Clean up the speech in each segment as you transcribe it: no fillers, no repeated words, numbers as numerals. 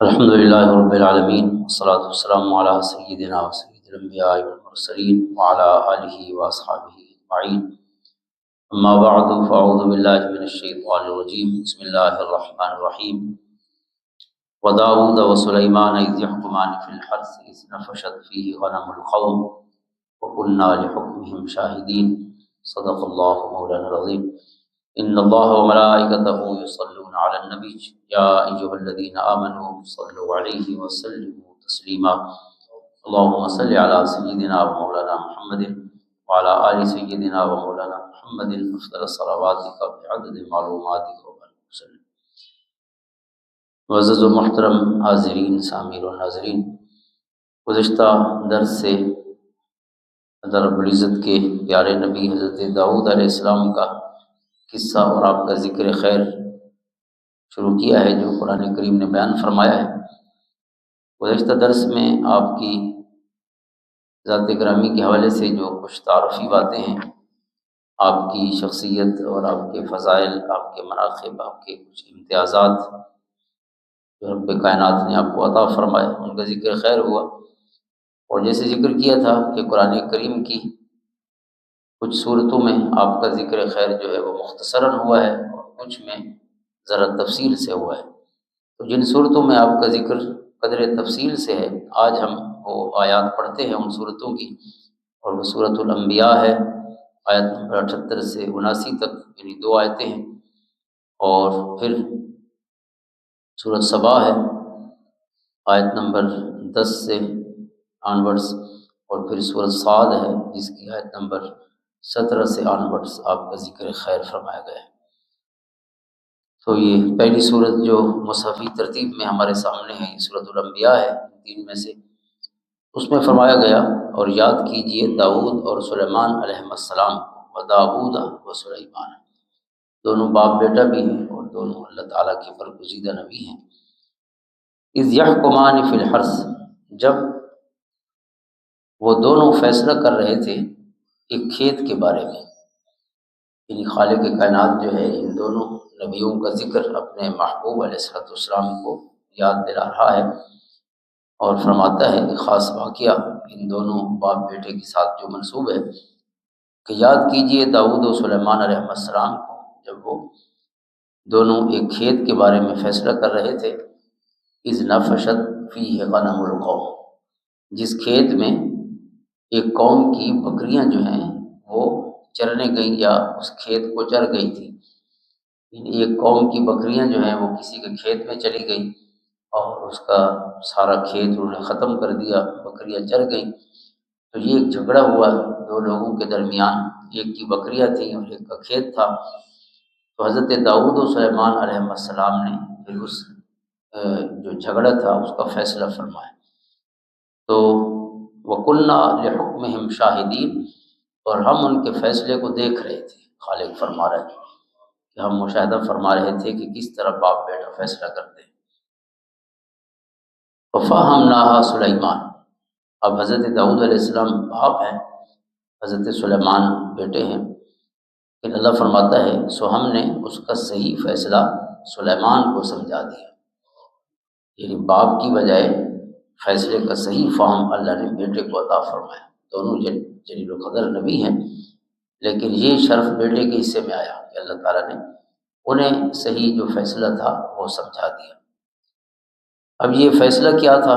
الحمد لله رب العالمين والصلاة والسلام على سيدنا وسيد الأنبياء والمرسلين وعلى آله وأصحابه أجمعين. أما بعد فأعوذ بالله من الشيطان الرجيم. بسم الله الرحمن الرحيم. وداود وسليمان إذ يحكمان في الحرث إذ نفشت فيه غنم القوم وكنا لحكمهم شاهدين. صدق الله مولانا العظيم. ان اللہ وملائکتہ یصلون علی النبی یا ایھا الذین آمنوا صلوا علیہ وسلموا تسلیما. اللهم صل علی سیدنا ومولانا محمد وعلى آل سیدنا ومولانا محمد افضل صلواتک بعدد معلوماتک وبارک وسلم. معزز و محترم حاضرین سامعین و ناظرین، گزشتہ درس سے اللہ رب العزت کے پیارے نبی حضرت داؤد علیہ السلام کا قصہ اور آپ کا ذکر خیر شروع کیا ہے جو قرآن کریم نے بیان فرمایا ہے. گزشتہ درس میں آپ کی ذات گرامی کے حوالے سے جو کچھ تعارفی باتیں ہیں، آپ کی شخصیت اور آپ کے فضائل، آپ کے مناقب، آپ کے کچھ امتیازات جو رب کائنات نے آپ کو عطا فرمائے، ان کا ذکر خیر ہوا. اور جیسے ذکر کیا تھا کہ قرآن کریم کی کچھ صورتوں میں آپ کا ذکر خیر جو ہے وہ مختصراً ہوا ہے اور کچھ میں ذرا تفصیل سے ہوا ہے. تو جن صورتوں میں آپ کا ذکر قدر تفصیل سے ہے، آج ہم وہ آیات پڑھتے ہیں ان صورتوں کی، اور وہ سورۃ الانبیاء ہے، آیت نمبر 78 سے 79 تک، یعنی 2 آیتیں ہیں. اور پھر سورۃ سبا ہے، آیت نمبر 10 سے آنورڈس، اور پھر سورۃ صاد ہے جس کی آیت نمبر 17 سے آنورڈس آپ کا ذکر خیر فرمایا گیا ہے. تو یہ پہلی صورت جو مصحفی ترتیب میں ہمارے سامنے ہے، یہ سورۃ الانبیاء ہے، 3 میں سے. اس میں فرمایا گیا اور یاد کیجئے داؤد اور سلیمان علیہ السلام کو، وداؤد و سلیمان، دونوں باپ بیٹا بھی ہیں اور دونوں اللہ تعالیٰ کے برگزیدہ نبی ہیں. اذ یحکمان فی الحرث، جب وہ دونوں فیصلہ کر رہے تھے ایک کھیت کے بارے میں. یعنی خالق کائنات جو ہے ان دونوں نبیوں کا ذکر اپنے محبوب علیہ السلام کو یاد دلا رہا ہے اور فرماتا ہے کہ خاص واقعہ ان دونوں باپ بیٹے کے ساتھ جو منسوب ہے کہ یاد کیجئے داؤد و سلیمان علیہ السلام کو جب وہ دونوں ایک کھیت کے بارے میں فیصلہ کر رہے تھے. اذ نفشت فیہ غنم القوم، جس کھیت میں ایک قوم کی بکریاں جو ہیں وہ چرنے گئیں یا اس کھیت کو چر گئی تھی. ایک قوم کی بکریاں جو ہیں وہ کسی کے کھیت میں چلی گئیں اور اس کا سارا کھیت انہوں نے ختم کر دیا، بکریاں چر گئیں. تو یہ ایک جھگڑا ہوا 2 لوگوں کے درمیان، ایک کی بکریاں تھیں اور ایک کا کھیت تھا. تو حضرت داؤد و سلیمان علیہ السلام نے پھر اس جو جھگڑا تھا اس کا فیصلہ فرمایا. تو وَقُلْنَا لِحُكْمِهِمْ شَاهِدِينَ، اور ہم ان کے فیصلے کو دیکھ رہے تھے. خالق فرما رہے تھے کہ ہم مشاہدہ فرما رہے تھے کہ کس طرح باپ بیٹا فیصلہ کرتے ہیں. فَفَهَمْنَاهَا سُلَيْمَانَ، اب حضرت داؤد علیہ السلام باپ ہیں، حضرت سلیمان بیٹے ہیں. پھر اللہ فرماتا ہے سو ہم نے اس کا صحیح فیصلہ سلیمان کو سمجھا دیا. یعنی باپ کی بجائے فیصلے کا صحیح فہم اللہ نے بیٹے کو عطا فرمایا. دونوں جلیل القدر نبی ہیں، لیکن یہ شرف بیٹے کے حصے میں آیا کہ اللہ تعالیٰ نے انہیں صحیح جو فیصلہ تھا وہ سمجھا دیا. اب یہ فیصلہ کیا تھا؟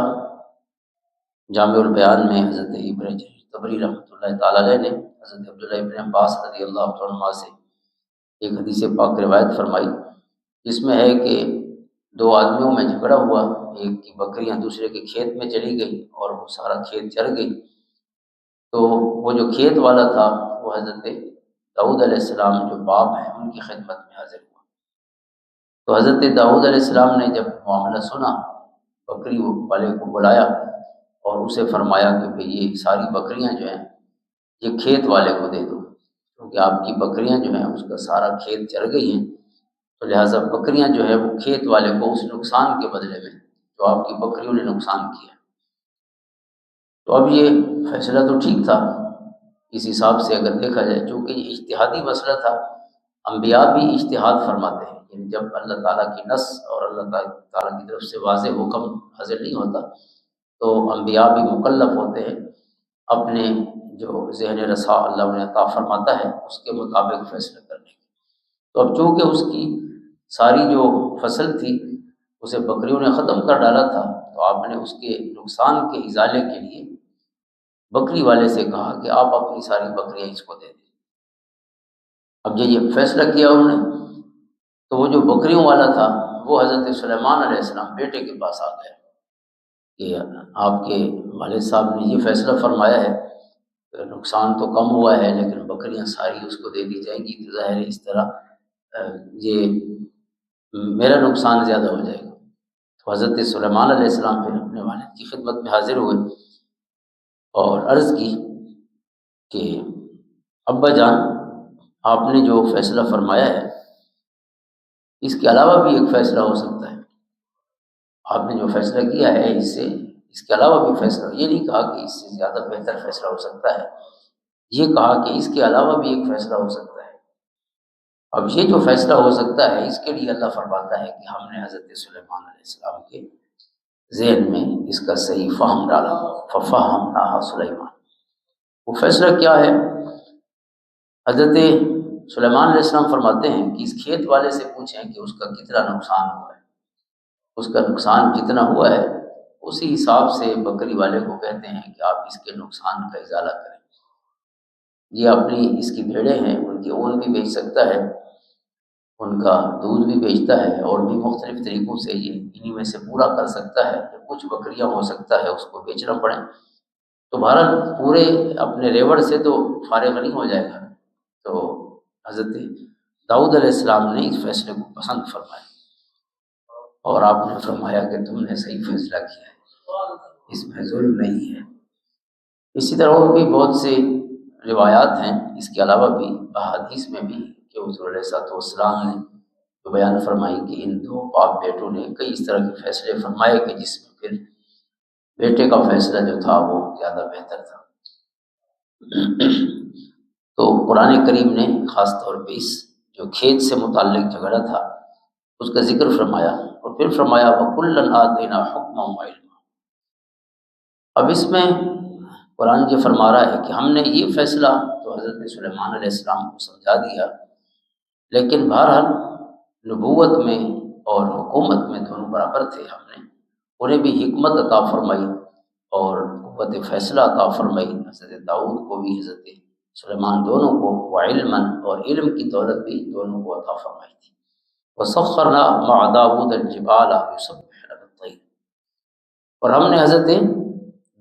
جامع البیان میں حضرت ابن جریر طبری رحمۃ اللہ تعالیٰ علیہ نے حضرت عبداللہ ابن عباس رضی اللہ عنہ سے ایک حدیث پاک روایت فرمائی، جس میں ہے کہ 2 آدمیوں میں جھگڑا ہوا، ایک کی بکریاں دوسرے کے کھیت میں چلی گئی اور وہ سارا کھیت چر گئی. تو وہ جو کھیت والا تھا وہ حضرت داؤد علیہ السلام جو باپ ہیں ان کی خدمت میں حاضر ہوا. تو حضرت داؤد علیہ السلام نے جب معاملہ سنا، بکری والے کو بلایا اور اسے فرمایا کہ بھئی یہ ساری بکریاں جو ہیں یہ کھیت والے کو دے دو، کیونکہ آپ کی بکریاں جو ہیں اس کا سارا کھیت چر گئی ہیں، تو لہٰذا بکریاں جو ہے وہ کھیت والے کو اس نقصان کے بدلے میں جو آپ کی بکریوں نے نقصان کیا. تو اب یہ فیصلہ تو ٹھیک تھا اس حساب سے اگر دیکھا جائے، چونکہ یہ اجتہادی مسئلہ تھا. انبیاء بھی اجتہاد فرماتے ہیں، یعنی جب اللہ تعالیٰ کی نص اور اللہ تعالیٰ کی طرف سے واضح حکم حاصل نہیں ہوتا تو انبیاء بھی مکلف ہوتے ہیں اپنے جو ذہن رسا اللہ انہیں عطا فرماتا ہے اس کے مطابق فیصلہ کرنے کی۔ تو اب چونکہ اس کی ساری جو فصل تھی اسے بکریوں نے ختم کر ڈالا تھا، تو آپ نے اس کے نقصان کے ازالے کے لیے بکری والے سے کہا کہ آپ اپنی ساری بکریاں اس کو دے دیں۔ اب یہ فیصلہ کیا انہوں نے، تو وہ جو بکریوں والا تھا وہ حضرت سلیمان علیہ السلام بیٹے کے پاس آ گیا کہ آپ کے والد صاحب نے یہ فیصلہ فرمایا ہے، نقصان تو کم ہوا ہے لیکن بکریاں ساری اس کو دے دی جائیں گی، تو ظاہر ہے اس طرح یہ میرا نقصان زیادہ ہو جائے گا۔ تو حضرت سلیمان علیہ السلام پھر اپنے والد کی خدمت میں حاضر ہوئے اور عرض کی کہ ابا جان، آپ نے جو فیصلہ فرمایا ہے اس کے علاوہ بھی ایک فیصلہ ہو سکتا ہے، آپ نے جو فیصلہ کیا ہے اس کے علاوہ بھی فیصلہ، یہ نہیں کہا کہ اس سے زیادہ بہتر فیصلہ ہو سکتا ہے، یہ کہا کہ اس کے علاوہ بھی ایک فیصلہ ہو سکتا ہے۔ اب یہ جو فیصلہ ہو سکتا ہے اس کے لیے اللہ فرماتا ہے کہ ہم نے حضرت سلیمان علیہ السلام کے ذہن میں اس کا صحیح فہم ڈالا، ففہمناہا سلیمان۔ وہ فیصلہ کیا ہے؟ حضرت سلیمان علیہ السلام فرماتے ہیں کہ اس کھیت والے سے پوچھیں کہ اس کا کتنا نقصان ہوا ہے، اس کا نقصان جتنا ہوا ہے اسی حساب سے بکری والے کو کہتے ہیں کہ آپ اس کے نقصان کا ازالہ کریں۔ یہ اپنی اس کی بھیڑیں ہیں، ان کی اون بھی بیچ سکتا ہے، ان کا دودھ بھی بیچتا ہے، اور بھی مختلف طریقوں سے یہ انہی میں سے پورا کر سکتا ہے۔ کچھ بکریاں ہو سکتا ہے اس کو بیچنا پڑیں، تو بہرحال پورے اپنے ریوڑ سے تو فارغ نہیں ہو جائے گا۔ تو حضرت داؤد علیہ السلام نے اس فیصلے کو پسند فرمایا اور آپ نے فرمایا کہ تم نے صحیح فیصلہ کیا ہے، اس میں ظلم نہیں ہے۔ اسی طرح اور بھی بہت سے روایات ہیں اس کے علاوہ بھی احادیث میں بھی کہ حضور علیہ السلام نے جو بیان فرمائی کہ ان دو باپ بیٹوں نے کئی اس طرح کے فیصلے فرمائے کہ جس میں پھر بیٹے کا فیصلہ جو تھا وہ زیادہ بہتر تھا۔ تو قرآن کریم نے خاص طور پہ اس جو کھیت سے متعلق جھگڑا تھا اس کا ذکر فرمایا، اور پھر فرمایا وَكُلًّا آتَيْنَا حُكْمًا وَعِلْمًا۔ اب اس میں قرآن یہ فرما رہا ہے کہ ہم نے یہ فیصلہ تو حضرت سلیمان علیہ السلام کو سمجھا دیا، لیکن بہرحال نبوت میں اور حکومت میں دونوں برابر تھے، ہم نے انہیں بھی حکمت عطا فرمائی اور قوت فیصلہ عطا فرمائی، حضرت داؤد کو بھی حضرت سلیمان دونوں کو، وعلمًا اور علم کی دولت بھی دونوں کو عطا فرمائی تھی۔ وَسَخَّرْنَا مَعَ دَاوُودَ الْجِبَالَ يُسَبِّحْنَ بِالطَّيْرِ، اور ہم نے حضرت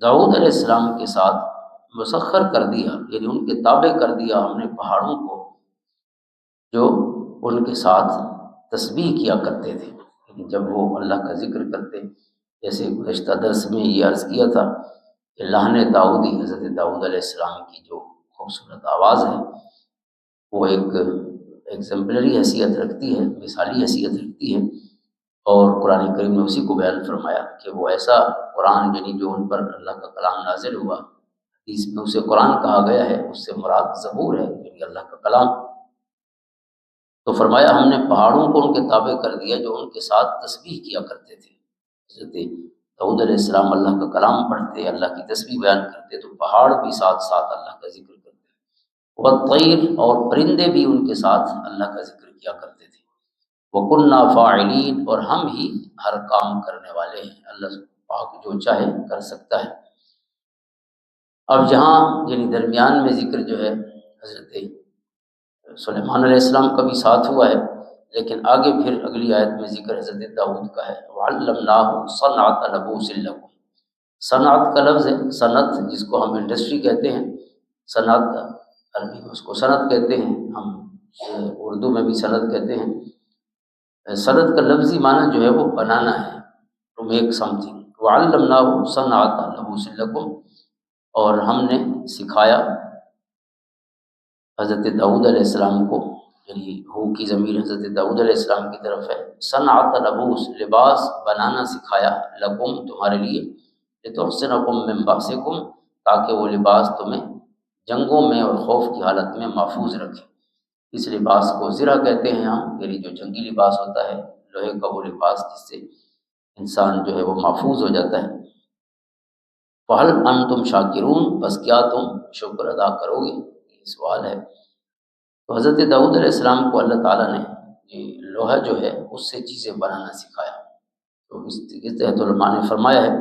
داؤد علیہ السلام کے ساتھ مسخر کر دیا، یعنی ان کے تابع کر دیا ہم نے پہاڑوں کو جو ان کے ساتھ تسبیح کیا کرتے تھے، یعنی جب وہ اللہ کا ذکر کرتے، جیسے گزشتہ درس میں یہ عرض کیا تھا کہ لحن داؤدی، حضرت داؤد علیہ السلام کی جو خوبصورت آواز ہے وہ ایک ایگزمپلری حیثیت رکھتی ہے، مثالی حیثیت رکھتی ہے، اور قرآن کریم نے اسی کو بیان فرمایا کہ وہ ایسا قرآن یعنی جو ان پر اللہ کا کلام نازل ہوا، اس میں اسے قرآن کہا گیا ہے، اس سے مراد زبور ہے یعنی اللہ کا کلام۔ تو فرمایا ہم نے پہاڑوں کو ان کے تابع کر دیا جو ان کے ساتھ تسبیح کیا کرتے تھے۔ حضرت داؤد علیہ السلام اللہ کا کلام پڑھتے، اللہ کی تسبیح بیان کرتے، تو پہاڑ بھی ساتھ ساتھ اللہ کا ذکر کرتے، والطیر اور پرندے بھی ان کے ساتھ اللہ کا ذکر کیا کرتے تھے۔ وَكُنَّا فَاعِلِينَ، اور ہم ہی ہر کام کرنے والے ہیں، اللہ پاک جو چاہے کر سکتا ہے۔ اب یہاں یعنی درمیان میں ذکر جو ہے حضرت سلیمان علیہ السلام کا بھی ساتھ ہوا ہے، لیکن آگے پھر اگلی آیت میں ذکر حضرت داؤد کا ہے۔ وَعَلَّمْنَاهُ صَنْعَةَ لَبُوسٍ لَكُمْ، صنعت کا لفظ ہے، صنعت جس کو ہم انڈسٹری کہتے ہیں، صنعت عربی میں اس کو صنعت کہتے ہیں، ہم اردو میں بھی صنعت کہتے ہیں۔ صنعت کا لفظی معنی جو ہے وہ بنانا ہے، ٹو میک سم تھنگ۔ وَعَلَّمْنَاهُ صَنْعَةَ لَبُوسٍ لَكُمْ، اور ہم نے سکھایا حضرت داؤد علیہ السلام کو، یعنی ہو کی ضمیر حضرت داؤد علیہ السلام کی طرف ہے، صنعت لبوس لباس بنانا سکھایا، لکم تمہارے لیے، لتحصنکم من بأسکم تاکہ وہ لباس تمہیں جنگوں میں اور خوف کی حالت میں محفوظ رکھے۔ اس لباس کو زرہ کہتے ہیں ہم، یعنی جو جنگی لباس ہوتا ہے، لوہے کا وہ لباس جس سے انسان جو ہے وہ محفوظ ہو جاتا ہے۔ فَهَلْ أَنْتُمْ شَاكِرُونَ، بس کیا تم شکر ادا کرو گے؟ یہ سوال ہے۔ تو حضرت داؤد علیہ السلام کو اللہ تعالیٰ نے یہ لوہا جو ہے اس سے چیزیں بنانا سکھایا۔ تو اس کے تحت علماء نے فرمایا ہے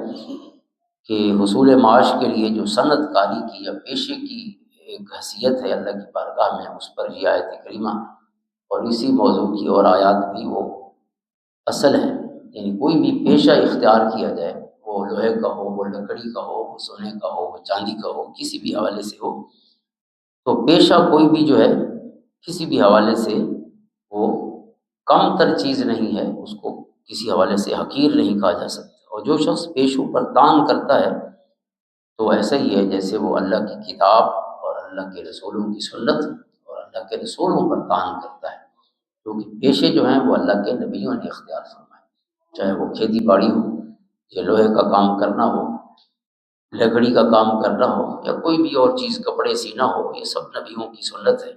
کہ حصول معاش کے لیے جو صنعت کاری کی یا پیشے کی ایک حیثیت ہے اللہ کی بارگاہ میں، اس پر یہ آیت کریمہ اور اسی موضوع کی اور آیات بھی وہ اصل ہے۔ یعنی کوئی بھی پیشہ اختیار کیا جائے، وہ لوہے کا ہو، وہ لکڑی کا ہو، وہ سونے کا ہو، وہ چاندی کا ہو، کسی بھی حوالے سے ہو، تو پیشہ کوئی بھی جو ہے کسی بھی حوالے سے وہ کم تر چیز نہیں ہے، اس کو کسی حوالے سے حقیر نہیں کہا جا سکتا۔ اور جو شخص پیشوں پر تان کرتا ہے تو ایسا ہی ہے جیسے وہ اللہ کی کتاب اور اللہ کے رسولوں کی سنت اور اللہ کے رسولوں پر تان کرتا ہے، کیونکہ پیشے جو ہیں وہ اللہ کے نبیوں نے اختیار فرمائے، چاہے وہ کھیتی باڑی ہو یا لوہے کا کام کرنا ہو، لکڑی کا کام کرنا ہو، یا کوئی بھی اور چیز کپڑے سینا ہو، یہ سب نبیوں کی سنت ہے۔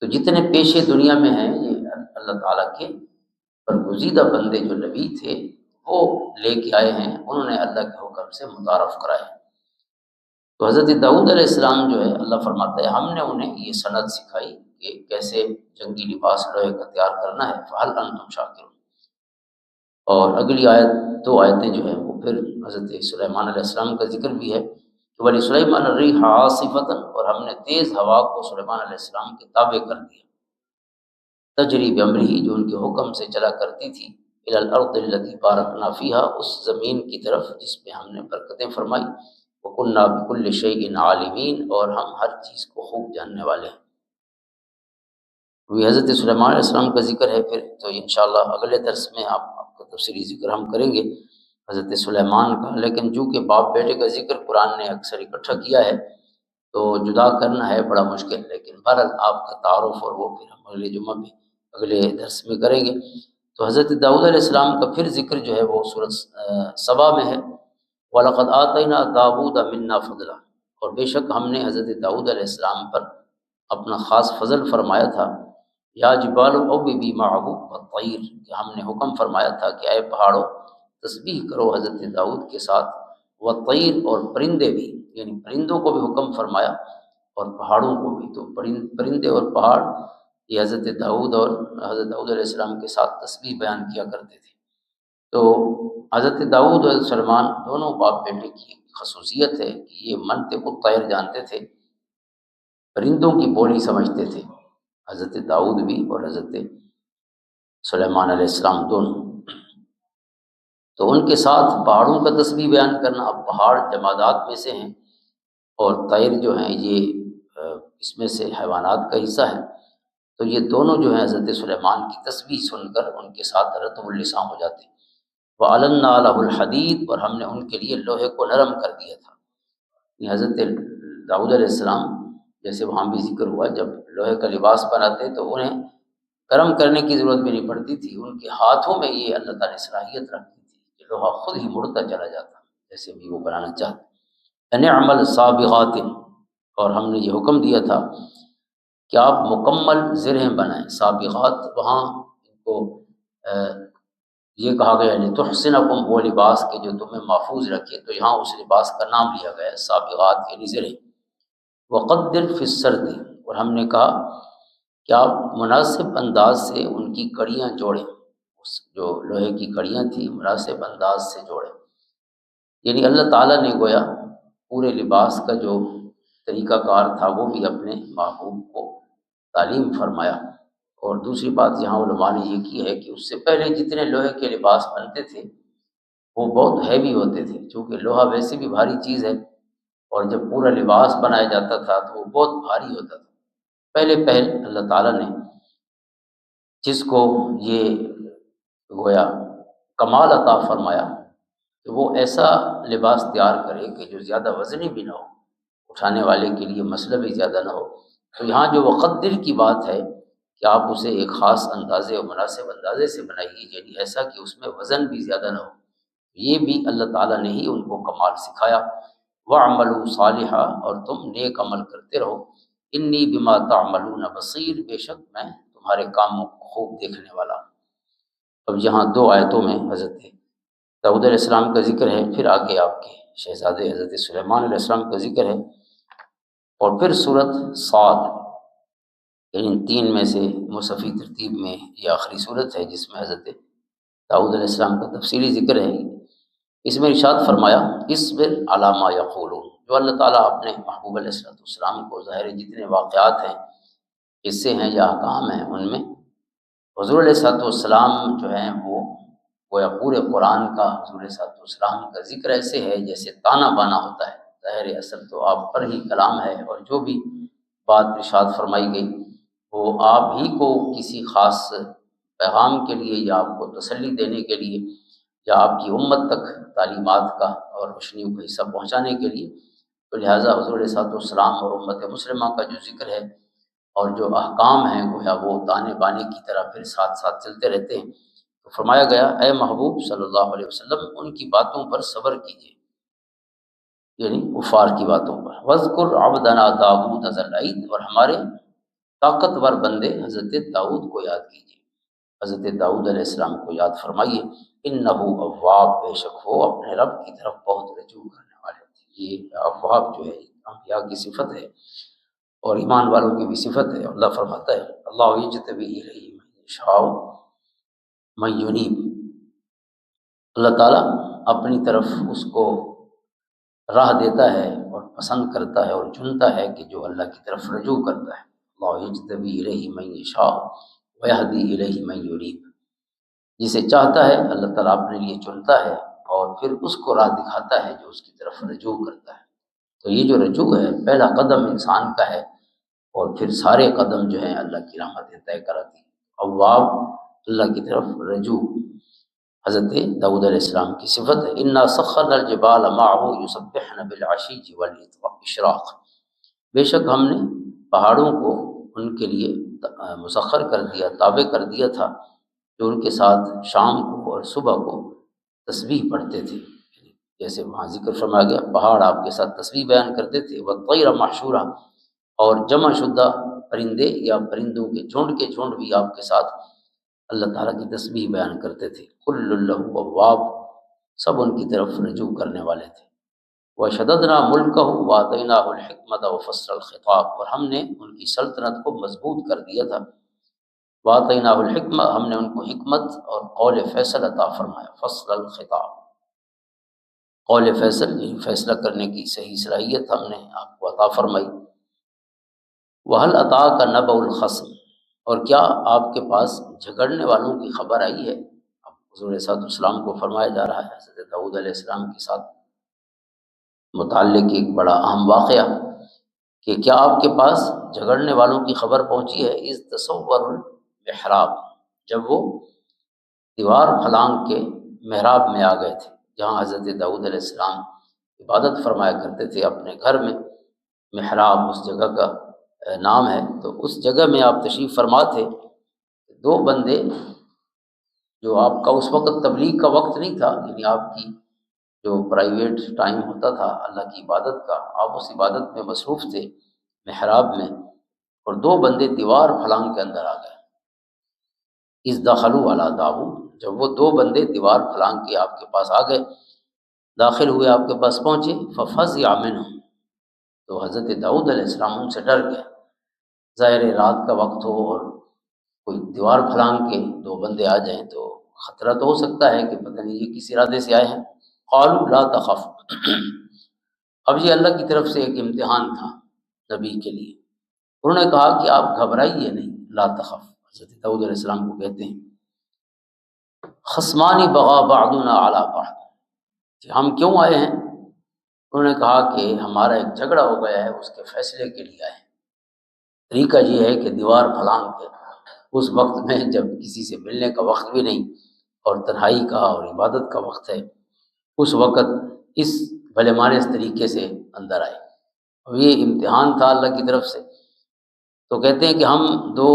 تو جتنے پیشے دنیا میں ہیں یہ اللہ تعالیٰ کے برگزیدہ بندے جو نبی تھے وہ لے کے آئے ہیں، انہوں نے اللہ کے حکم سے متعارف کرائے۔ تو حضرت داؤد علیہ السلام جو ہے اللہ فرماتا ہے ہم نے انہیں یہ صنعت سکھائی کہ کیسے جنگی لباس لوہے کا تیار کرنا ہے۔ فَهَلْ أَنْتُمْ شَاكِرُونَ۔ اور اگلی آیت، دو آیتیں جو ہیں وہ پھر حضرت سلیمان علیہ السلام کا ذکر بھی ہے کہ وَلِسُلَيْمَانَ الرِّيحَ عَاصِفَةً، اور ہم نے تیز ہوا کو سلیمان علیہ السلام کے تابع کر دیا، تجری بامرہ، جو ان کے حکم سے چلا کرتی تھی، الی الارض التي بارکنا فیہا، اس زمین کی طرف جس پہ ہم نے برکتیں فرمائی، وکنا بکل شیء عالمین، اور ہم ہر چیز کو خوب جاننے والے ہیں۔ یہ حضرت سلیمان علیہ السلام کا ذکر ہے، پھر تو انشاءاللہ اگلے درس میں آپ کا تفصیلی ذکر ہم کریں گے حضرت سلیمان کا، لیکن چونکہ باپ بیٹے کا ذکر قرآن نے اکثر اکٹھا کیا ہے تو جدا کرنا ہے بڑا مشکل، لیکن بہرحال آپ کا تعارف اور وہ پھر ہم اگلے جمعہ میں اگلے درس میں کریں گے۔ تو حضرت داؤد علیہ السلام کا پھر ذکر جو ہے وہ سورۃ سبا میں ہے، وَلَقَدْ آتَيْنَا دَاوُودَ مِنَّا فَضْلًا، اور بے شک ہم نے حضرت داؤد علیہ السلام پر اپنا خاص فضل فرمایا تھا، یا جبال اوبی معہ والطیر، کہ ہم نے حکم فرمایا تھا کہ اے پہاڑوں تسبیح کرو حضرت داؤد کے ساتھ، والطیر، اور پرندے بھی، یعنی پرندوں کو بھی حکم فرمایا اور پہاڑوں کو بھی۔ تو پرندے اور پہاڑ یہ حضرت داؤد اور حضرت داؤد علیہ السلام کے ساتھ تسبیح بیان کیا کرتے تھے۔ تو حضرت داؤد اور سلیمان دونوں باپ بیٹے کی خصوصیت ہے کہ یہ منطق الطیر جانتے تھے، پرندوں کی بولی سمجھتے تھے، حضرت داؤد بھی اور حضرت سلیمان علیہ السلام دونوں۔ تو ان کے ساتھ پہاڑوں کا تسبیح بیان کرنا، اب پہاڑ جمادات میں سے ہیں اور طیر جو ہیں یہ اس میں سے حیوانات کا حصہ ہے، تو یہ دونوں جو ہیں حضرت سلیمان کی تسبیح سن کر ان کے ساتھ رطب اللسان ہو جاتے ہیں۔ وَأَلَنَّا لَهُ الْحَدِيدَ، اور ہم نے ان کے لیے لوہے کو نرم کر دیا تھا۔ یہ حضرت داؤد علیہ السلام جیسے وہاں بھی ذکر ہوا، جب لوہے کا لباس بناتے تو انہیں گرم کرنے کی ضرورت بھی نہیں پڑتی تھی، ان کے ہاتھوں میں یہ اللہ تعالیٰ نے صلاحیت رکھی تھی کہ لوہا خود ہی مڑتا چلا جاتا جیسے بھی وہ بنانا چاہتے۔ نعمل سابغات، اور ہم نے یہ حکم دیا تھا کہ آپ مکمل زرہیں بنائیں۔ سابغات وہاں ان کو یہ کہا گیا لتحسنکم، وہ لباس کے جو تمہیں محفوظ رکھے، تو یہاں اس لباس کا نام لیا گیا ہے سابغات یعنی زرہیں۔ وقدر فی السرد، اور ہم نے کہا کہ آپ مناسب انداز سے ان کی کڑیاں جوڑیں، اس جو لوہے کی کڑیاں تھیں مناسب انداز سے جوڑیں، یعنی اللہ تعالیٰ نے گویا پورے لباس کا جو طریقہ کار تھا وہ بھی اپنے محبوب کو تعلیم فرمایا۔ اور دوسری بات یہاں علماء نے یہ کی ہے کہ اس سے پہلے جتنے لوہے کے لباس بنتے تھے وہ بہت ہیوی ہوتے تھے، چونکہ لوہا ویسے بھی بھاری چیز ہے، اور جب پورا لباس بنایا جاتا تھا تو وہ بہت بھاری ہوتا تھا۔ پہلے اللہ تعالیٰ نے جس کو یہ گویا کمال عطا فرمایا کہ وہ ایسا لباس تیار کرے کہ جو زیادہ وزنی بھی نہ ہو، اٹھانے والے کے لیے مسئلہ بھی زیادہ نہ ہو۔ تو یہاں جو وقدر کی بات ہے کہ آپ اسے ایک خاص اندازے اور مناسب اندازے سے بنائیے، یعنی ایسا کہ اس میں وزن بھی زیادہ نہ ہو، یہ بھی اللہ تعالیٰ نے ہی ان کو کمال سکھایا۔ وَاعْمَلُوا صَالِحًا، اور تم نیک عمل کرتے رہو، انی بما تعملون بصیر، بے شک میں تمہارے کاموں کو خوب دیکھنے والا ہوں۔ اب یہاں دو آیتوں میں حضرت داؤد علیہ السلام کا ذکر ہے، پھر آگے آپ کے شہزادے حضرت سلیمان علیہ السلام کا ذکر ہے، اور پھر سورۃ صاد، یعنی ان تین میں سے مصحفی ترتیب میں یہ آخری صورت ہے جس میں حضرت داؤد علیہ السلام کا تفصیلی ذکر ہے۔ اس میں ارشاد فرمایا اصبر علی ما یقولون، جو اللہ تعالیٰ اپنے محبوب علیہ السلام کو ظاہر جتنے واقعات ہیں، قصے ہیں یا احکام ہیں، ان میں حضور علیہ السلام جو ہیں وہ گویا پورے قرآن کا حضور علیہ السلام کا ذکر ایسے ہے جیسے تانا بانا ہوتا ہے۔ ظاہر اصل تو آپ پر ہی کلام ہے، اور جو بھی بات ارشاد فرمائی گئی وہ آپ ہی کو کسی خاص پیغام کے لیے یا آپ کو تسلی دینے کے لیے یا آپ کی امت تک تعلیمات کا اور روشنیوں کا حصہ پہنچانے کے لیے، تو لہٰذا حضور علیہ السلام اور امت مسلمہ کا جو ذکر ہے اور جو احکام ہیں گویا وہ تانے بانے کی طرح پھر ساتھ ساتھ چلتے رہتے ہیں۔ تو فرمایا گیا اے محبوب صلی اللہ علیہ وسلم ان کی باتوں پر صبر کیجیے، یعنی کفار کی باتوں پر۔ وَاذْكُرْ عَبْدَنَا داؤد ذَا الْأَيْدِ، اور ہمارے طاقتور بندے حضرت داؤد کو یاد کیجیے، حضرت داؤد علیہ السلام کو یاد فرمائیے۔ اِنَّهُ اواب، بے شک وہ اپنے رب کی طرف بہت رجوع کرنے والے تھے۔ یہ اواب جو ہے انبیاء کی صفت ہے اور ایمان والوں کی بھی صفت ہے۔ اللہ فرماتا ہے اللہ یجتبی الیہ من یشاء من ینیب، اللہ تعالیٰ اپنی طرف اس کو راہ دیتا ہے اور پسند کرتا ہے اور چنتا ہے کہ جو اللہ کی طرف رجوع کرتا ہے۔ اللہ یجتبی الیہ من یشاء ویہدی الیہ من ینیب، جسے چاہتا ہے اللہ تعالیٰ اپنے لیے چنتا ہے اور پھر اس کو راہ دکھاتا ہے جو اس کی طرف رجوع کرتا ہے۔ تو یہ جو رجوع ہے پہلا قدم انسان کا ہے، اور پھر سارے قدم جو ہیں اللہ کی رحمتیں طے کراتی ہیں۔ اواب، اللہ کی طرف رجوع، حضرت داؤد علیہ السلام کی صفت ہے۔ انا سخرنا الجبال معه یسبحن بالعشی والاشراق، بے شک ہم نے پہاڑوں کو ان کے لیے مسخر کر دیا، تابع کر دیا تھا، جو ان کے ساتھ شام کو اور صبح کو تسبیح پڑھتے تھے، جیسے وہاں ذکر فرمایا گیا پہاڑ آپ کے ساتھ تسبیح بیان کرتے تھے۔ والطیر محشورہ، اور جمع شدہ پرندے یا پرندوں کے جھنڈ بھی آپ کے ساتھ اللہ تعالیٰ کی تسبیح بیان کرتے تھے۔ کل لہ اواب، سب ان کی طرف رجوع کرنے والے تھے۔ وشددنا ملکہ وآتیناہ الحکمۃ وفصل الخطاب، اور ہم نے ان کی سلطنت کو مضبوط کر دیا تھا۔ وآتیناہ الحکمہ، ہم نے ان کو حکمت اور قول فیصل عطا فرمایا۔ فصل الخطاب، قول فیصل یعنی فیصلہ کرنے کی صحیح صلاحیت ہم نے آپ کو عطا فرمائی۔ وَهَلْ أَتَاكَ نَبَأُ الْخَصْمِ، اور کیا آپ کے پاس جھگڑنے والوں کی خبر آئی ہے؟ اب حضور علیہ السلام کو فرمایا جا رہا ہے حضرت داؤد علیہ السلام کے ساتھ متعلق ایک بڑا اہم واقعہ کہ کیا آپ کے پاس جھگڑنے والوں کی خبر پہنچی ہے؟ اذ تصور المحراب، جب وہ دیوار پھلانگ کے محراب میں آ گئے تھے، جہاں حضرت داؤد علیہ السلام عبادت فرمایا کرتے تھے اپنے گھر میں۔ محراب اس جگہ کا نام ہے، تو اس جگہ میں آپ تشریف فرما تھے۔ دو بندے، جو آپ کا اس وقت تبلیغ کا وقت نہیں تھا، یعنی آپ کی جو پرائیویٹ ٹائم ہوتا تھا اللہ کی عبادت کا، آپ اس عبادت میں مصروف تھے محراب میں، اور دو بندے دیوار پھلانگ کے اندر آ گئے۔ اذ دخلوا علی داؤد، جب وہ دو بندے دیوار پھلانگ کے آپ کے پاس آ گئے، داخل ہوئے، آپ کے پاس پہنچے، ففزع منهم، تو حضرت داؤد علیہ السلام ان سے ڈر گئے۔ ظاہر رات کا وقت ہو اور کوئی دیوار پھلانگ کے دو بندے آ جائیں تو خطرہ تو ہو سکتا ہے کہ پتہ نہیں یہ کس ارادے سے آئے ہیں۔ قالوا لا تخف، اب یہ اللہ کی طرف سے ایک امتحان تھا نبی کے لیے۔ انہوں نے کہا کہ آپ گھبرائیے نہیں، لا تخف، حضرت داؤد علیہ السلام کو کہتے ہیں خصمان بغا بعضنا علی بعض، کہ ہم کیوں آئے ہیں؟ انہوں نے کہا کہ ہمارا ایک جھگڑا ہو گیا ہے، اس کے فیصلے کے لیے آئے ہیں۔ طریقہ یہ ہے کہ دیوار پھلانگ کے اس وقت میں جب کسی سے ملنے کا وقت بھی نہیں اور تنہائی کا اور عبادت کا وقت ہے، اس وقت اس بھلے مانے اس طریقے سے اندر آئے، اور یہ امتحان تھا اللہ کی طرف سے۔ تو کہتے ہیں کہ ہم دو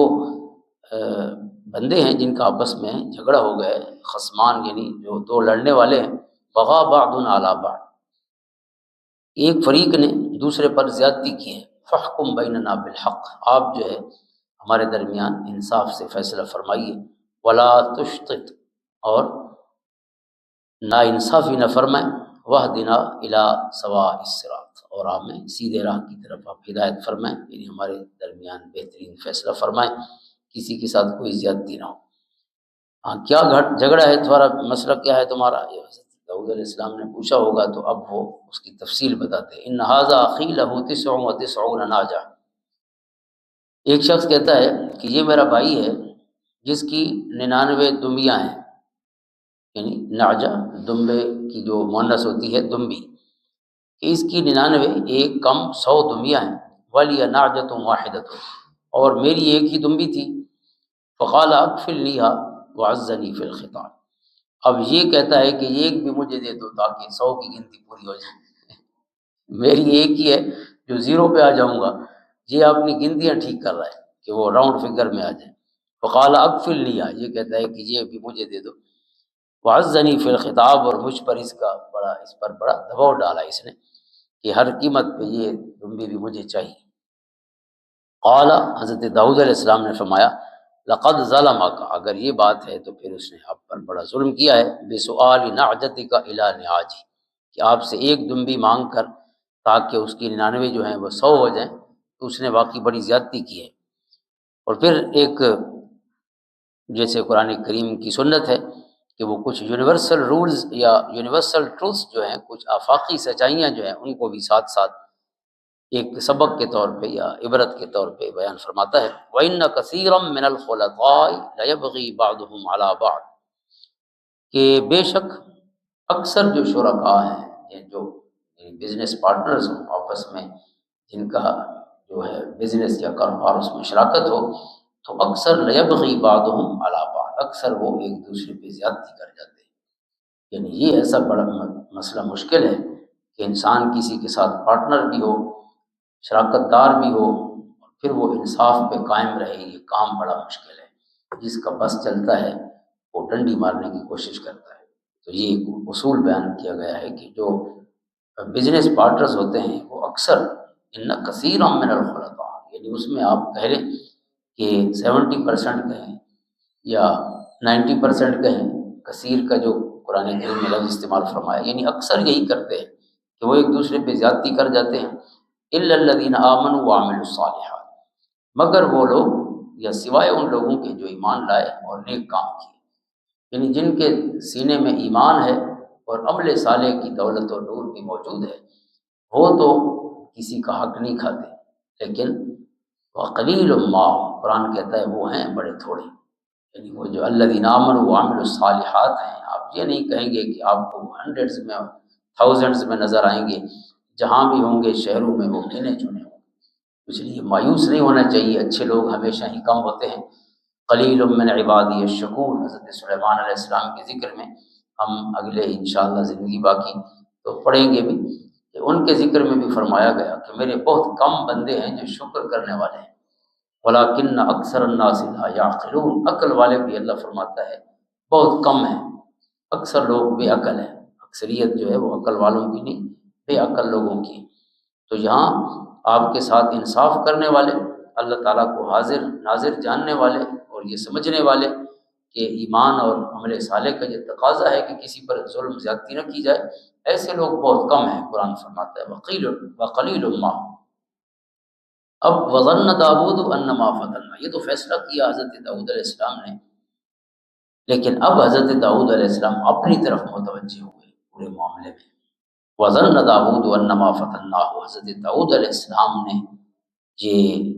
بندے ہیں جن کا آپس میں جھگڑا ہو گیا ہے، خصمان یعنی جو دو لڑنے والے ہیں، بغا بعض علی بعض، ایک فریق نے دوسرے پر زیادتی کی ہے، فحکم بیننا بالحق، آپ جو ہے ہمارے درمیان انصاف سے فیصلہ فرمائیے، ولا تشطط، اور نا انصافی نہ فرمائیں، واہدنا الی سواء الصراط، اور ہمیں سیدھے راہ کی طرف آپ ہدایت فرمائیں، یعنی ہمارے درمیان بہترین فیصلہ فرمائیں، کسی کے ساتھ کوئی زیادتی نہ ہو۔ ہاں کیا جھگڑا ہے تمہارا، مسئلہ کیا ہے تمہارا؟ یہ حضرت داؤد علیہ السلام نے پوچھا ہوگا تو اب وہ اس کی تفصیل بتاتے ہیں۔ ان ھذا اخی لہ 99 ناجہ، ایک شخص کہتا ہے کہ یہ میرا بھائی ہے جس کی 99 دمبیاں ہیں، یعنی ناجہ دمبے کی جو مؤنث ہوتی ہے دمبی، کہ اس کی 99 ایک کم 100 دمبیاں ہیں، ولی ناجۃ واحدۃ، اور میری ایک ہی دمبی تھی، فقال اکفلنیھا وعزنی فی الخطاب، اب یہ کہتا ہے کہ ایک بھی مجھے دے دو تاکہ 100 کی گنتی پوری ہو جائے، میری ایک ہی ہے جو 0 پہ آ جاؤں گا، یہ اپنی گنتیاں ٹھیک کر رہا ہے کہ وہ راؤنڈ فگر میں آ جائے۔ فقال اکفلنیھا، یہ کہتا ہے کہ یہ بھی مجھے دے دو، وعزنی فی الخطاب، اور مجھ پر اس پر بڑا دباؤ ڈالا اس نے کہ ہر قیمت پہ یہ دمبی بھی مجھے چاہیے۔ قال، حضرت داؤد علیہ السلام نے فرمایا، لقد ظلمک، اگر یہ بات ہے تو پھر اس نے آپ پر بڑا ظلم کیا ہے، بسؤال نعجتک الی نعاجی، کہ آپ سے ایک دمبی مانگ کر تاکہ اس کی 99 جو ہیں وہ 100 ہو جائیں، تو اس نے واقعی بڑی زیادتی کی ہے۔ اور پھر ایک جیسے قرآن کریم کی سنت ہے کہ وہ کچھ یونیورسل رولز یا یونیورسل ٹروث جو ہیں، کچھ آفاقی سچائیاں جو ہیں، ان کو بھی ساتھ ساتھ ایک سبق کے طور پہ یا عبرت کے طور پہ بیان فرماتا ہے۔ وَإِنَّ كَثِيرًا مِّنَ الْخُلَطَاءِ لَيَبْغِي بَعْضُهُمْ عَلَىٰ بَعْضٍ، کہ بے شک اکثر جو شرکاء ہیں، یہ جو بزنس پارٹنرز ہوں آپس میں، جن کا جو ہے بزنس یا کاروبار اس میں شراکت ہو، تو اکثر لیبغی بعضهم علی بعض، اکثر وہ ایک دوسرے پہ زیادتی کر جاتے ہیں۔ یعنی یہ ایسا بڑا مسئلہ مشکل ہے کہ انسان کسی کے ساتھ پارٹنر بھی ہو، شراکت دار بھی ہو، پھر وہ انصاف پہ قائم رہے، یہ کام بڑا مشکل ہے۔ جس کا بس چلتا ہے وہ ڈنڈی مارنے کی کوشش کرتا ہے۔ تو یہ ایک اصول بیان کیا گیا ہے کہ جو بزنس پارٹنرز ہوتے ہیں وہ اکثر ان کثیرا من الخلطاء، یعنی اس میں آپ کہہ لیں کہ 70% کہیں یا 90% کہیں، کثیر کا جو قرآن کریم میں لفظ استعمال فرمایا، یعنی اکثر یہی کرتے ہیں کہ وہ ایک دوسرے پہ زیادتی کر جاتے ہیں۔ الا الذین آمنوا وعملوا الصالحات، مگر وہ لوگ یا سوائے ان لوگوں کے جو ایمان لائے اور نیک کام کیے، یعنی جن کے سینے میں ایمان ہے اور عمل صالح کی دولت اور نور بھی موجود ہے، وہ تو کسی کا حق نہیں کھاتے، لیکن وقلیل ما، قرآن کہتا ہے وہ ہیں بڑے تھوڑے، یعنی وہ جو الذین آمنوا وعملوا الصالحات ہیں، آپ یہ نہیں کہیں گے کہ آپ کو ہنڈریڈز میں تھاؤزنڈز میں نظر آئیں گے، جہاں بھی ہوں گے شہروں میں وہ گنے چنے ہوں گے، اس لیے مایوس نہیں ہونا چاہیے، اچھے لوگ ہمیشہ ہی کم ہوتے ہیں۔ قلیل من عبادی الشکور، حضرت سلیمان علیہ السلام کے ذکر میں ہم اگلے انشاءاللہ زندگی باقی تو پڑھیں گے بھی، کہ ان کے ذکر میں بھی فرمایا گیا کہ میرے بہت کم بندے ہیں جو شکر کرنے والے ہیں، ولیکن اکثر الناس لا یعقلون، عقل والے بھی اللہ فرماتا ہے بہت کم ہیں، اکثر لوگ بے عقل ہیں، اکثریت جو ہے وہ عقل والوں کی نہیں، بے عقل لوگوں کی۔ تو یہاں آپ کے ساتھ انصاف کرنے والے، اللہ تعالیٰ کو حاضر ناظر جاننے والے، اور یہ سمجھنے والے کہ ایمان اور عمل صالح کا یہ تقاضا ہے کہ کسی پر ظلم زیادتی نہ کی جائے، ایسے لوگ بہت کم ہیں، قرآن فرماتا ہے وقلیل ما۔ اب وظن داؤد انما فتنا، یہ تو فیصلہ کیا حضرت داؤد علیہ السلام نے، لیکن اب حضرت داؤد علیہ السلام اپنی طرف متوجہ ہوئے پورے معاملے میں۔ وظن داؤد انما فتناہ، حضرت داؤد علیہ السلام نے یہ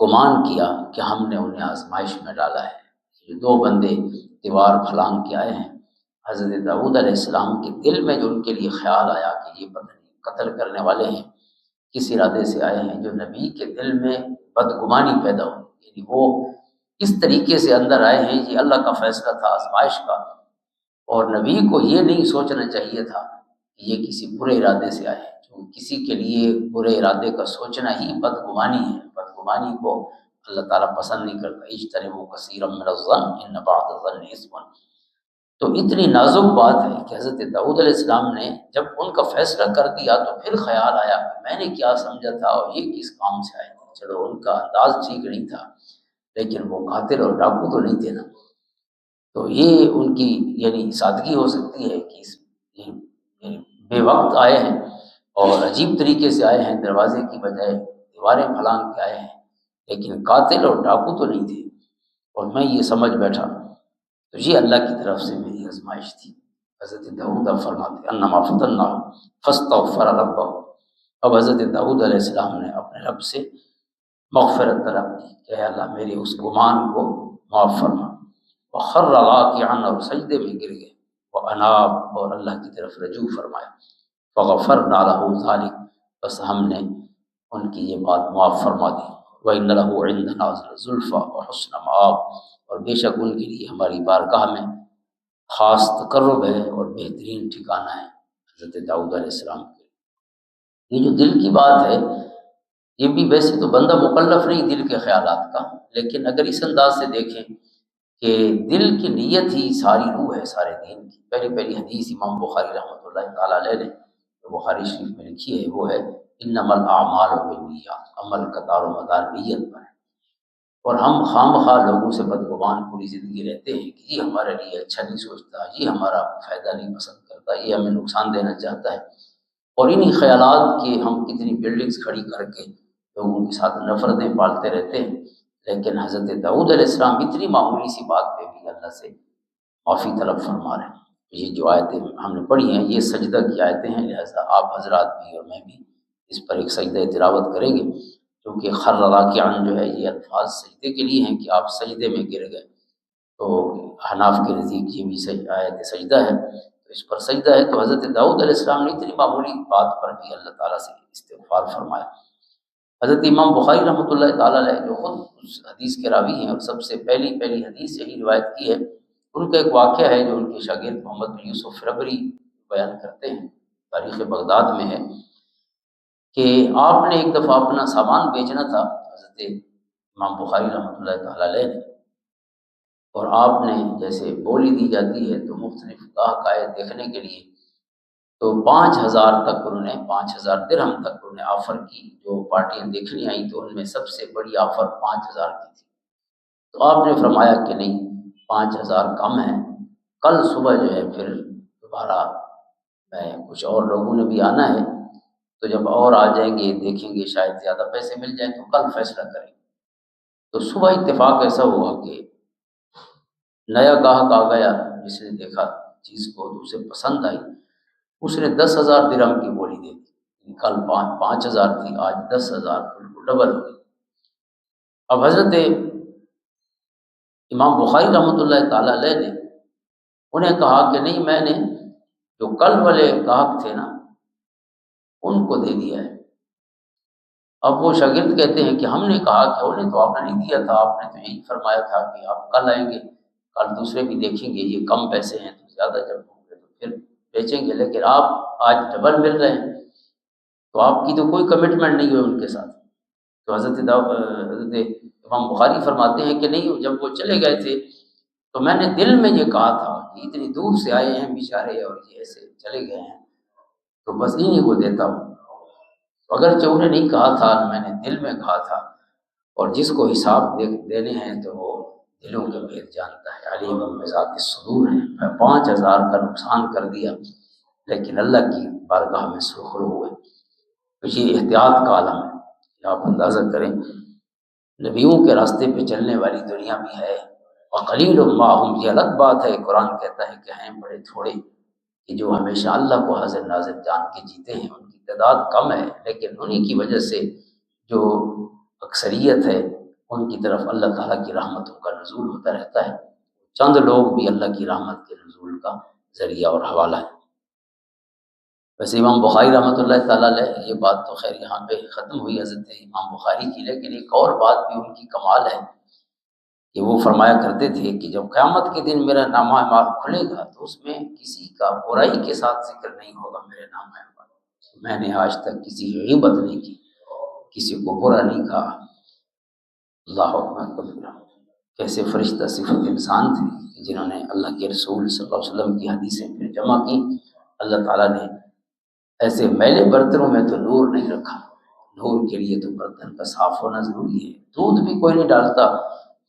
گمان کیا کہ ہم نے انہیں آزمائش میں ڈالا ہے۔ یہ 2 بندے دیوار پھلانگ کے آئے ہیں، حضرت داؤد علیہ السلام کے دل میں جو ان کے لیے خیال آیا کہ یہ پتہ نہیں قتل کرنے والے ہیں، کس ارادے سے آئے ہیں، جو نبی کے دل میں بدگمانی پیدا ہوئی، یعنی وہ اس طریقے سے اندر آئے ہیں، یہ اللہ کا فیصلہ تھا آزمائش کا، اور نبی کو یہ نہیں سوچنا چاہیے تھا کہ یہ کسی برے ارادے سے آئے ہیں، جو کسی کے لیے برے ارادے کا سوچنا ہی بدگمانی ہے، بدگمانی کو اللہ تعالیٰ پسند نہیں کرتا۔ اجتنبوا کثیرا من الظن ان بعض الظن اثم، تو اتنی نازک بات ہے کہ حضرت داؤد علیہ السلام نے جب ان کا فیصلہ کر دیا تو پھر خیال آیا کہ میں نے کیا سمجھا تھا اور یہ کس کام سے آئے تھے۔ چلو ان کا انداز ٹھیک نہیں تھا لیکن وہ قاتل اور ڈاکو تو نہیں تھے نا۔ تو یہ ان کی یعنی سادگی ہو سکتی ہے کہ یعنی بے وقت آئے ہیں اور عجیب طریقے سے آئے ہیں، دروازے کی بجائے دیواریں پھلانگ کے آئے ہیں، لیکن قاتل اور ڈاکو تو نہیں تھے۔ اور میں یہ سمجھ بیٹھا تو یہ اللہ کی طرف سے میری آزمائش تھی۔ حضرت داؤد فرماتے انما فتنا فاستغفر ربہ، اب حضرت داؤد علیہ السلام نے اپنے رب سے مغفرت طلب کی کہ اے اللہ میرے اس گمان کو معاف فرما۔ وخر راکعا، اور سجدے میں گر گئے، واناب، اور اللہ کی طرف رجوع فرمایا۔ فغفرنا له ذلک، بس ہم نے ان کی یہ بات معاف فرما دی۔ وَإِنَّ لَهُ عِندَنَا زُلْفَىٰ وَحُسْنَ مَآبٍ، اور بے شک ان کے لیے ہماری بارگاہ میں خاص تقرب ہے اور بہترین ٹھکانہ ہے حضرت داؤد علیہ السلام کے۔ یہ جو دل کی بات ہے یہ بھی ویسے تو بندہ مکلف نہیں دل کے خیالات کا، لیکن اگر اس انداز سے دیکھیں کہ دل کی نیت ہی ساری روح ہے سارے دین کی۔ پہلی حدیث امام بخاری رحمۃ اللہ تعالیٰ علیہ نے جو بخاری شریف میں لکھی ہے وہ ہے انما الاعمال بالنیات، عمل کا دار و مدار نیت پر ہے۔ اور ہم خام خواہ لوگوں سے بدگمان پوری زندگی رہتے ہیں کہ یہ ہمارے لیے اچھا نہیں سوچتا، یہ ہمارا فائدہ نہیں پسند کرتا، یہ ہمیں نقصان دینا چاہتا ہے، اور انہی خیالات کی ہم کتنی بلڈنگز کھڑی کر کے لوگوں کے ساتھ نفرتیں پالتے رہتے ہیں۔ لیکن حضرت داؤد علیہ السلام اتنی معمولی سی بات پہ بھی اللہ سے معافی طلب فرما رہے ہیں۔ یہ جو آیتیں ہم نے پڑھی ہیں یہ سجدہ کی آیتیں ہیں، لہذا آپ حضرات بھی اور میں بھی اس پر ایک سجدہ تلاوت کریں گے، کیونکہ خر راکعا جو ہے یہ الفاظ سجدے کے لیے ہیں کہ آپ سجدے میں گر گئے۔ تو حناف کے نزدیک یہ بھی آیت سجدہ ہے، تو اس پر سجدہ ہے۔ تو حضرت داؤد علیہ السلام نے اتنی معمولی بات پر بھی اللہ تعالیٰ سے استغفار فرمایا۔ حضرت امام بخاری رحمۃ اللہ تعالیٰ علیہ جو خود اس حدیث کے راوی ہیں اور سب سے پہلی حدیث یہی روایت کی ہے، ان کا ایک واقعہ ہے جو ان کے شاگرد محمد بن یوسف ربری بیان کرتے ہیں، تاریخ بغداد میں ہے کہ آپ نے ایک دفعہ اپنا سامان بیچنا تھا حضرت امام بخاری رحمۃ اللہ تعالیٰ علیہ نے، اور آپ نے جیسے بولی دی جاتی ہے تو مختلف گاہک آئے دیکھنے کے لیے، تو 5,000 تک انہوں نے 5,000 درہم تک انہوں نے آفر کی۔ جو پارٹیاں دیکھنے آئیں تو ان میں سب سے بڑی آفر 5,000 کی تھی۔ تو آپ نے فرمایا کہ نہیں، 5,000 کم ہے، کل صبح جو ہے پھر دوبارہ کچھ اور لوگوں نے بھی آنا ہے، تو جب اور آ جائیں گے دیکھیں گے شاید زیادہ پیسے مل جائیں تو کل فیصلہ کریں گے۔ تو صبح اتفاق ایسا ہوا کہ نیا گاہک آ گیا جس نے دیکھا چیز کو تو اسے پسند آئی، اس نے 10,000 درہم کی بولی دے دی۔ کل 5,000 تھی، آج 10,000، بالکل ڈبل ہو گئی۔ اب حضرت امام بخاری رحمۃ اللہ تعالیٰ علیہ نے انہیں کہا کہ نہیں، میں نے جو کل والے گاہک تھے نا ان کو دے دیا ہے۔ اب وہ شاگرد کہتے ہیں کہ ہم نے کہا کہ انہیں تو آپ نے نہیں دیا تھا، آپ نے تو یہی فرمایا تھا کہ آپ کل آئیں گے، کل دوسرے بھی دیکھیں گے، یہ کم پیسے ہیں تو زیادہ جب ہوں گے تو پھر بیچیں گے، لیکن آپ آج ڈبل مل رہے ہیں، تو آپ کی تو کوئی کمٹمنٹ نہیں ہوئی ان کے ساتھ۔ تو حضرت امام بخاری فرماتے ہیں کہ نہیں، جب وہ چلے گئے تھے تو میں نے دل میں یہ کہا تھا کہ اتنی دور سے آئے ہیں بیچارے اور یہ ایسے چلے گئے ہیں تو بس انہیں کو دیتا ہوں۔ اگرچہ انہیں نہیں کہا تھا، میں نے دل میں کہا تھا، اور جس کو حساب دینے ہیں تو وہ دلوں کے بھید جانتا ہے، علیم بذات الصدور ہے۔ میں 5,000 کا نقصان کر دیا لیکن اللہ کی بارگاہ میں سرخرو ہوئے۔ تو یہ احتیاط کا عالم ہے، آپ اندازہ کریں نبیوں کے راستے پہ چلنے والی دنیا بھی ہے، وقلیل ما ہم، یہ الگ بات ہے، قرآن کہتا ہے کہ ہیں بڑے تھوڑے کہ جو ہمیشہ اللہ کو حاضر ناظر جان کے جیتے ہیں، ان کی تعداد کم ہے، لیکن انہی کی وجہ سے جو اکثریت ہے ان کی طرف اللہ تعالیٰ کی رحمتوں کا نزول ہوتا رہتا ہے۔ چند لوگ بھی اللہ کی رحمت کے نزول کا ذریعہ اور حوالہ ہے۔ ویسے امام بخاری رحمۃ اللہ تعالیٰ علیہ، یہ بات تو خیر یہاں پہ ختم ہوئی حضرت امام بخاری کی، لیکن ایک اور بات بھی ان کی کمال ہے کہ وہ فرمایا کرتے تھے کہ جب قیامت کے دن میرا نامہ اعمال کھلے گا تو اس میں کسی کا برائی کے ساتھ ذکر نہیں ہوگا میرے نامہ اعمال۔ میں نے آج تک کسی کی غیبت نہیں کی، کسی کو برا نہیں کہا۔ اللہ اکبر کبیرہ، کیسے فرشتہ صفت انسان تھے، جنہوں نے اللہ کے رسول صلی اللہ علیہ وسلم کی حدیثیں پھر جمع کی، اللہ تعالیٰ نے ایسے میلے برتنوں میں تو نور نہیں رکھا۔ نور کے لیے تو برتن کا صاف ہونا ضروری ہے، دودھ بھی کوئی نہیں ڈالتا،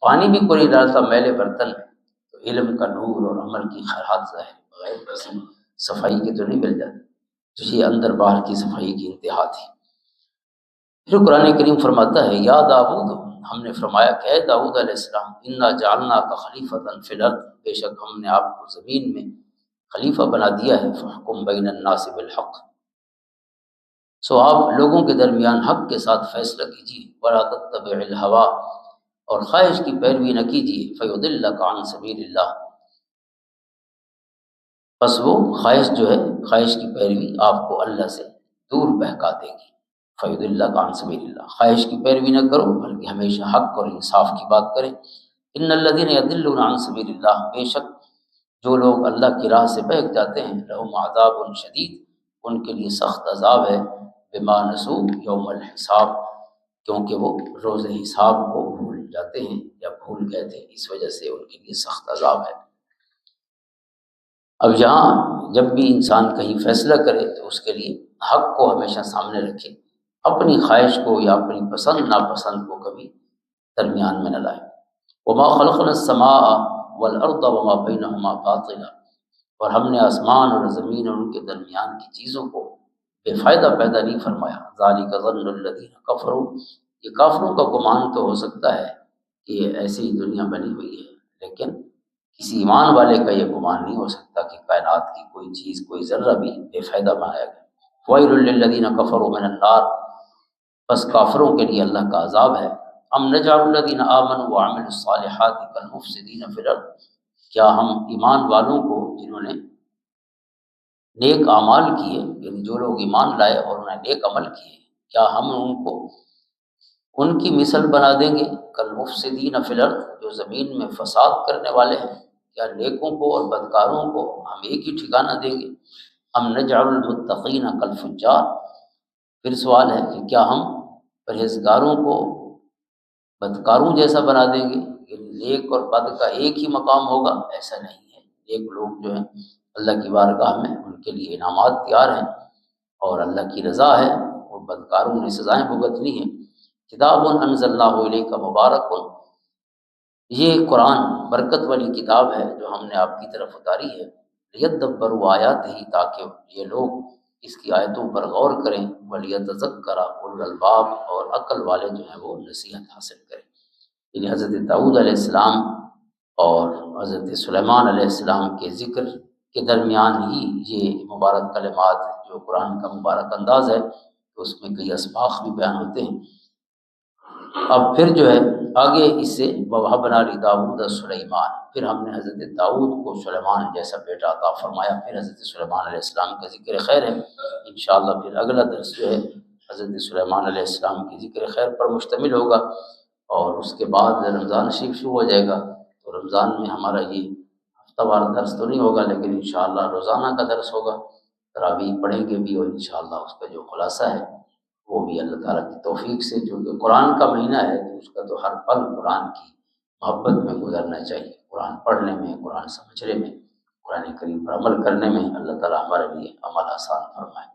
پانی بھی کوئی نہیں ڈالتا میلے برتن میں، تو علم کا نور اور عمل کی خیرات ظاہر بغیر کسی صفائی کے تو نہیں مل جاتی، تو یہ اندر باہر کی صفائی کی انتہا تھی۔ پھر قرآن کریم فرماتا ہے یا داؤد، ہم نے فرمایا کہ اے داؤد علیہ السلام، انا جعلنا کا خلیفۃ فی الارض، بے شک ہم نے آپ کو زمین میں خلیفہ بنا دیا ہے، فحکم بین الناس بالحق، سو آپ لوگوں کے درمیان حق کے ساتھ فیصلہ کیجیے، ولا تتبع الہوا، اور خواہش کی پیروی نہ کیجیے، فیضلک عن سبیل اللہ، بس وہ خواہش جو ہے، خواہش کی پیروی آپ کو اللہ سے دور بہکا دے گی۔ فیضلک عن سبیل اللہ، خواہش کی پیروی نہ کرو بلکہ ہمیشہ حق اور انصاف کی بات کریں۔ ان الذین یضلون عن سبیل اللہ، بے شک جو لوگ اللہ کی راہ سے بہک جاتے ہیں، لہم عذاب شدید، ان کے لیے سخت عذاب ہے، بما نسوا یوم الحساب، کیونکہ وہ روز حساب کو بھول جاتے ہیں یا بھول گئے تھے، اس وجہ سے ان کے لیے سخت عذاب ہے۔ اب یہاں جب بھی انسان کہیں فیصلہ کرے تو اس کے لیے حق کو ہمیشہ سامنے رکھے، اپنی خواہش کو یا اپنی پسند ناپسند کو کبھی درمیان میں نہ لائے۔ وما خلقنا السماء والارض وما بینہما باطلا، اور ہم نے آسمان اور زمین اور ان کے درمیان کی چیزوں کو بے فائدہ پیدا نہیں فرمایا۔ ذالک ظن الذین کفروا، یہ کافروں کا گمان تو ہو سکتا ہے کہ یہ ایسی ہی دنیا بنی ہوئی ہے، لیکن کسی ایمان والے کا یہ گمان نہیں ہو سکتا کہ کائنات کی کوئی چیز، کوئی ذرہ بھی بے فائدہ بنایا گیا۔ ویل للذین کفروا من النار، بس کافروں کے لیے اللہ کا عذاب ہے۔ ام نجعل الذین آمنوا وعملوا الصالحات کالمفسدین فی الارض، کیا ہم ایمان والوں کو جنہوں نے نیک اعمال کیے، یعنی جو لوگ ایمان لائے اور انہیں نیک عمل کیے، کیا ہم ان کو ان کی مثل بنا دیں گے، کالمفسدین فی الارض، جو زمین میں فساد کرنے والے ہیں؟ کیا نیکوں کو اور بدکاروں کو ہم ایک ہی ٹھکانہ دیں گے؟ ہم نجعل المتقین کالفجار، پھر سوال ہے کہ کیا ہم پرہیزگاروں کو بدکاروں جیسا بنا دیں گے؟ یعنی نیک اور بد کا ایک ہی مقام ہوگا؟ ایسا نہیں ہے۔ نیک لوگ جو ہیں اللہ کی بارگاہ میں ان کے لیے انعامات تیار ہیں اور اللہ کی رضا ہے، اور بدکاروں نے سزائیں بھگتنی ہیں۔ کتاب انزلناہ الیک مبارک، یہ قرآن برکت والی کتاب ہے جو ہم نے آپ کی طرف اتاری ہے، لیدبروا آیاتہ، تاکہ یہ لوگ اس کی آیتوں پر غور کریں، ولیتذکر اولو الالباب، اور عقل والے جو ہیں وہ نصیحت حاصل کریں۔ یعنی حضرت داؤد علیہ السلام اور حضرت سلیمان علیہ السلام کے ذکر کے درمیان ہی یہ مبارک کلمات، جو قرآن کا مبارک انداز ہے، تو اس میں کئی اسباق بھی بیان ہوتے ہیں۔ اب پھر جو ہے آگے اس سے وَوَهَبْنَا لِدَاوُودَ سلیمان، پھر ہم نے حضرت داؤد کو سلیمان جیسا بیٹا عطا فرمایا۔ پھر حضرت سلیمان علیہ السلام کا ذکر خیر ہے، انشاءاللہ پھر اگلا درس جو ہے حضرت سلیمان علیہ السلام کی ذکر خیر پر مشتمل ہوگا، اور اس کے بعد رمضان شریف شروع ہو جائے گا، تو رمضان میں ہمارا یہ ہفتہ وار درس تو نہیں ہوگا، لیکن انشاءاللہ روزانہ کا درس ہوگا، تراویح پڑھیں گے بھی، اور انشاءاللہ اس کا جو خلاصہ ہے وہ بھی اللہ تعالیٰ کی توفیق سے، جو کہ قرآن کا مہینہ ہے تو اس کا تو ہر پل قرآن کی محبت میں گزرنا چاہیے، قرآن پڑھنے میں، قرآن سمجھنے میں، قرآن کریم پر عمل کرنے میں۔ اللہ تعالیٰ ہمارے لیے عمل آسان فرمائے۔